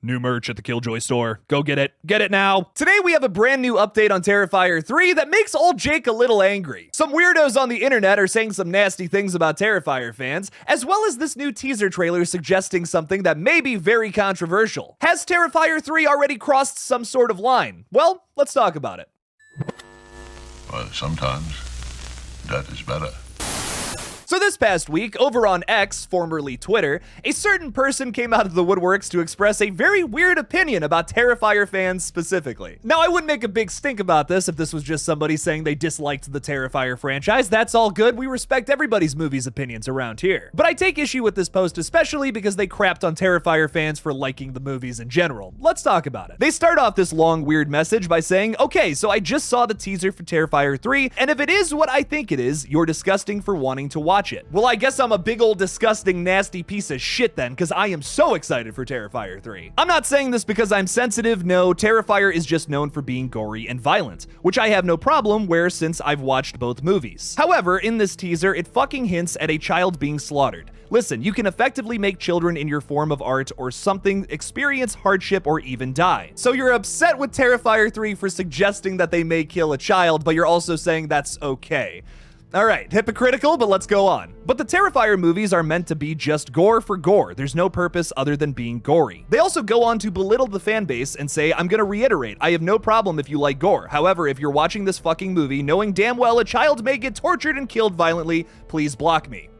New merch at the KillJoy store. Go get it. Get it now. Today we have a brand new update on Terrifier 3 that makes old Jake a little angry. Some weirdos on the internet are saying some nasty things about Terrifier fans, as well as this new teaser trailer suggesting something that may be very controversial. Has Terrifier 3 already crossed some sort of line? Well, let's talk about it. Well, sometimes that is better. So this past week, over on X, formerly Twitter, a certain person came out of the woodworks to express a very weird opinion about Terrifier fans specifically. Now, I wouldn't make a big stink about this if this was just somebody saying they disliked the Terrifier franchise. That's all good. We respect everybody's movies' opinions around here. But I take issue with this post especially because they crapped on Terrifier fans for liking the movies in general. Let's talk about it. They start off this long, weird message by saying, okay, so I just saw the teaser for Terrifier 3, and if it is what I think it is, you're disgusting for wanting to watch it. Well, I guess I'm a big old disgusting nasty piece of shit then, because I am so excited for Terrifier 3. I'm not saying this because I'm sensitive. No, Terrifier is just known for being gory and violent, which I have no problem where since I've watched both movies. However, in this teaser, it fucking hints at a child being slaughtered. Listen, you can effectively make children in your form of art or something experience hardship or even die. So you're upset with Terrifier 3 for suggesting that they may kill a child, but you're also saying that's okay. Alright, hypocritical, but let's go on. But the Terrifier movies are meant to be just gore for gore. There's no purpose other than being gory. They also go on to belittle the fan base and say, I'm gonna reiterate, I have no problem if you like gore. However, if you're watching this fucking movie knowing damn well a child may get tortured and killed violently, please block me.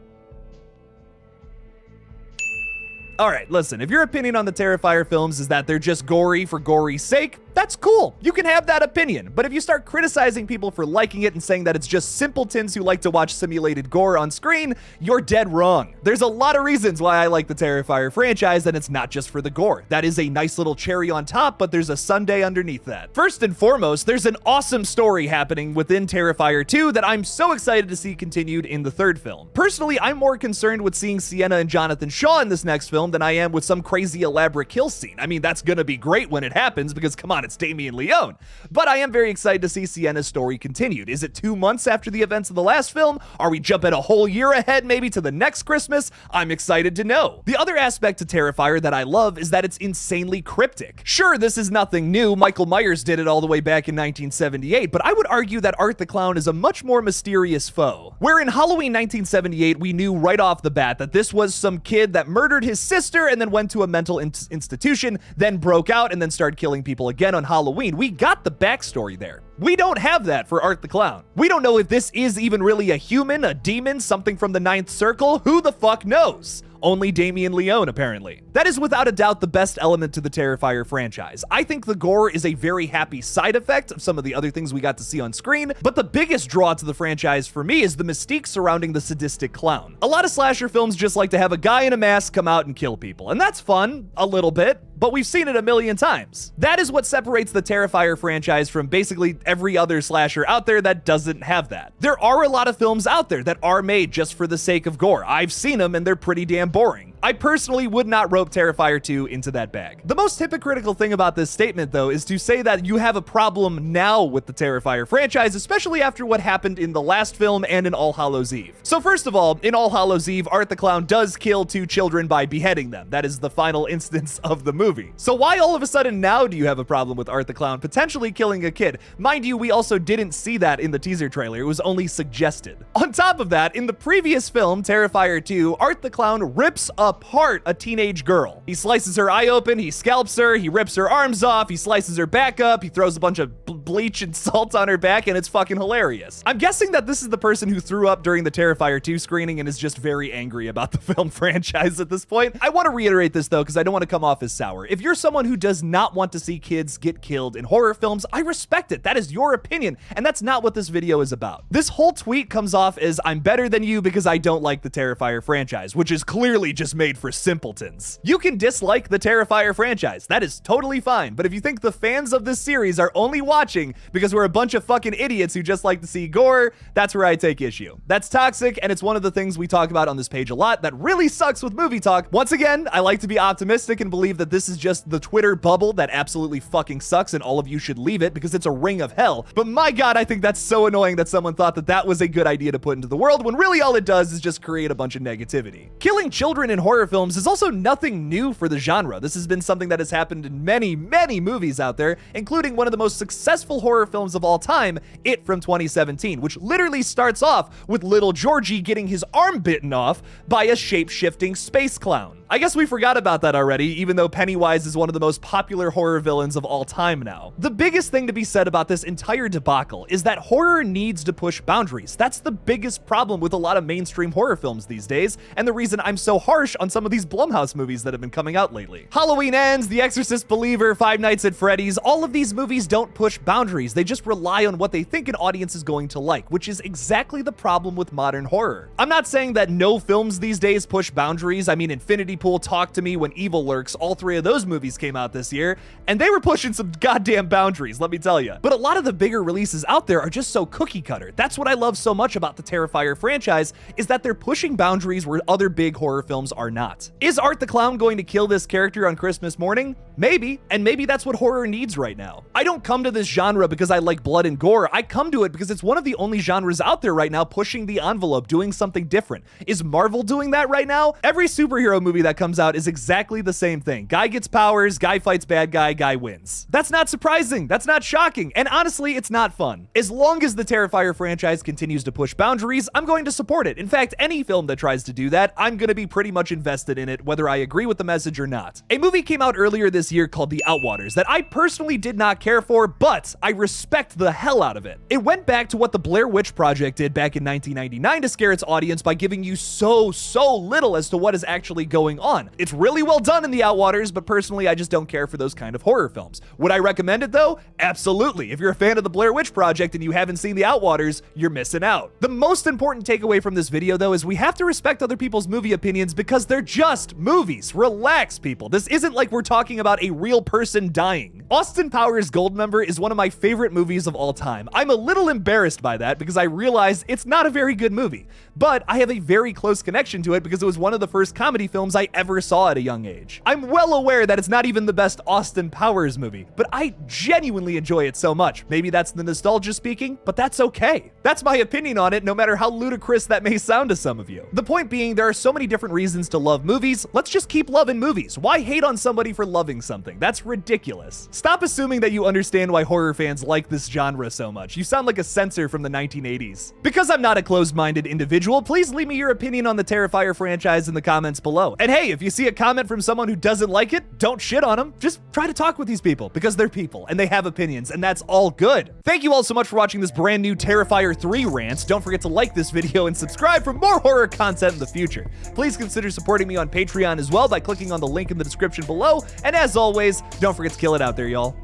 Alright, listen, if your opinion on the Terrifier films is that they're just gory for gory's sake, that's cool. You can have that opinion. But if you start criticizing people for liking it and saying that it's just simpletons who like to watch simulated gore on screen, you're dead wrong. There's a lot of reasons why I like the Terrifier franchise, and it's not just for the gore. That is a nice little cherry on top, but there's a sundae underneath that. First and foremost, there's an awesome story happening within Terrifier 2 that I'm so excited to see continued in the third film. Personally, I'm more concerned with seeing Sienna and Jonathan Shaw in this next film than I am with some crazy elaborate kill scene. I mean, that's gonna be great when it happens because, come on, it's Damien Leone. But I am very excited to see Sienna's story continued. Is it 2 months after the events of the last film? Are we jumping a whole year ahead maybe to the next Christmas? I'm excited to know. The other aspect to Terrifier that I love is that it's insanely cryptic. Sure, this is nothing new. Michael Myers did it all the way back in 1978, but I would argue that Art the Clown is a much more mysterious foe. Where in Halloween 1978, we knew right off the bat that this was some kid that murdered his sister and then went to a mental institution, then broke out and then started killing people again on Halloween. We got the backstory there. We don't have that for Art the Clown. We don't know if this is even really a human, a demon, something from the Ninth Circle. Who the fuck knows? Only Damien Leone, apparently. That is without a doubt the best element to the Terrifier franchise. I think the gore is a very happy side effect of some of the other things we got to see on screen, but the biggest draw to the franchise for me is the mystique surrounding the sadistic clown. A lot of slasher films just like to have a guy in a mask come out and kill people, and that's fun, a little bit, but we've seen it a million times. That is what separates the Terrifier franchise from basically every other slasher out there that doesn't have that. There are a lot of films out there that are made just for the sake of gore. I've seen them and they're pretty damn boring. I personally would not rope Terrifier 2 into that bag. The most hypocritical thing about this statement, though, is to say that you have a problem now with the Terrifier franchise, especially after what happened in the last film and in All Hallows Eve. So first of all, in All Hallows Eve, Art the Clown does kill 2 children by beheading them. That is the final instance of the movie. So why all of a sudden now do you have a problem with Art the Clown potentially killing a kid? Mind you, we also didn't see that in the teaser trailer. It was only suggested. On top of that, in the previous film, Terrifier 2, Art the Clown rips apart a teenage girl. He slices her eye open, he scalps her, he rips her arms off, he slices her back up, he throws a bunch of bleach and salt on her back, and it's fucking hilarious. I'm guessing that this is the person who threw up during the Terrifier 2 screening and is just very angry about the film franchise at this point. I want to reiterate this though, because I don't want to come off as sour. If you're someone who does not want to see kids get killed in horror films, I respect it. That is your opinion, and that's not what this video is about. This whole tweet comes off as I'm better than you because I don't like the Terrifier franchise, which is clearly just made for simpletons. You can dislike the Terrifier franchise. That is totally fine, but if you think the fans of this series are only watching because we're a bunch of fucking idiots who just like to see gore, that's where I take issue. That's toxic, and it's one of the things we talk about on this page a lot that really sucks with movie talk. Once again, I like to be optimistic and believe that this is just the Twitter bubble that absolutely fucking sucks and all of you should leave it because it's a ring of hell. But my God, I think that's so annoying that someone thought that was a good idea to put into the world when really all it does is just create a bunch of negativity. Killing children in horror horror films is also nothing new for the genre. This has been something that has happened in many, many movies out there, including one of the most successful horror films of all time, It from 2017, which literally starts off with little Georgie getting his arm bitten off by a shape-shifting space clown. I guess we forgot about that already, even though Pennywise is one of the most popular horror villains of all time now. The biggest thing to be said about this entire debacle is that horror needs to push boundaries. That's the biggest problem with a lot of mainstream horror films these days, and the reason I'm so harsh on some of these Blumhouse movies that have been coming out lately. Halloween Ends, The Exorcist Believer, Five Nights at Freddy's, all of these movies don't push boundaries. They just rely on what they think an audience is going to like, which is exactly the problem with modern horror. I'm not saying that no films these days push boundaries. I mean, Infinity Pool, Talk to Me, When Evil Lurks, all three of those movies came out this year, and they were pushing some goddamn boundaries, let me tell you. But a lot of the bigger releases out there are just so cookie cutter. That's what I love so much about the Terrifier franchise, is that they're pushing boundaries where other big horror films are not. Is Art the Clown going to kill this character on Christmas morning? Maybe, and maybe that's what horror needs right now. I don't come to this genre because I like blood and gore. I come to it because it's one of the only genres out there right now pushing the envelope, doing something different. Is Marvel doing that right now? Every superhero movie that comes out is exactly the same thing. Guy gets powers, guy fights bad guy, guy wins. That's not surprising, that's not shocking, and honestly, it's not fun. As long as the Terrifier franchise continues to push boundaries, I'm going to support it. In fact, any film that tries to do that, I'm gonna be pretty much invested in it, whether I agree with the message or not. A movie came out earlier this year called The Outwaters that I personally did not care for, but I respect the hell out of it. It went back to what the Blair Witch Project did back in 1999 to scare its audience by giving you so little as to what is actually going on. It's really well done in The Outwaters, but personally, I just don't care for those kind of horror films. Would I recommend it though? Absolutely. If you're a fan of the Blair Witch Project and you haven't seen The Outwaters, you're missing out. The most important takeaway from this video though is we have to respect other people's movie opinions because they're just movies. Relax, people. This isn't like we're talking about a real person dying. Austin Powers Goldmember is one of my favorite movies of all time. I'm a little embarrassed by that because I realize it's not a very good movie, but I have a very close connection to it because it was one of the first comedy films I ever saw at a young age. I'm well aware that it's not even the best Austin Powers movie, but I genuinely enjoy it so much. Maybe that's the nostalgia speaking, but that's okay. That's my opinion on it, no matter how ludicrous that may sound to some of you. The point being, there are so many different reasons to love movies. Let's just keep loving movies. Why hate on somebody for loving something? That's ridiculous. Stop assuming that you understand why horror fans like this genre so much. You sound like a censor from the 1980s. Because I'm not a closed-minded individual, please leave me your opinion on the Terrifier franchise in the comments below. And hey, if you see a comment from someone who doesn't like it, don't shit on them. Just try to talk with these people because they're people and they have opinions, and that's all good. Thank you all so much for watching this brand new Terrifier 3 rant. Don't forget to like this video and subscribe for more horror content in the future. Please consider supporting me on Patreon as well by clicking on the link in the description below. And as always, don't forget to kill it out there, y'all.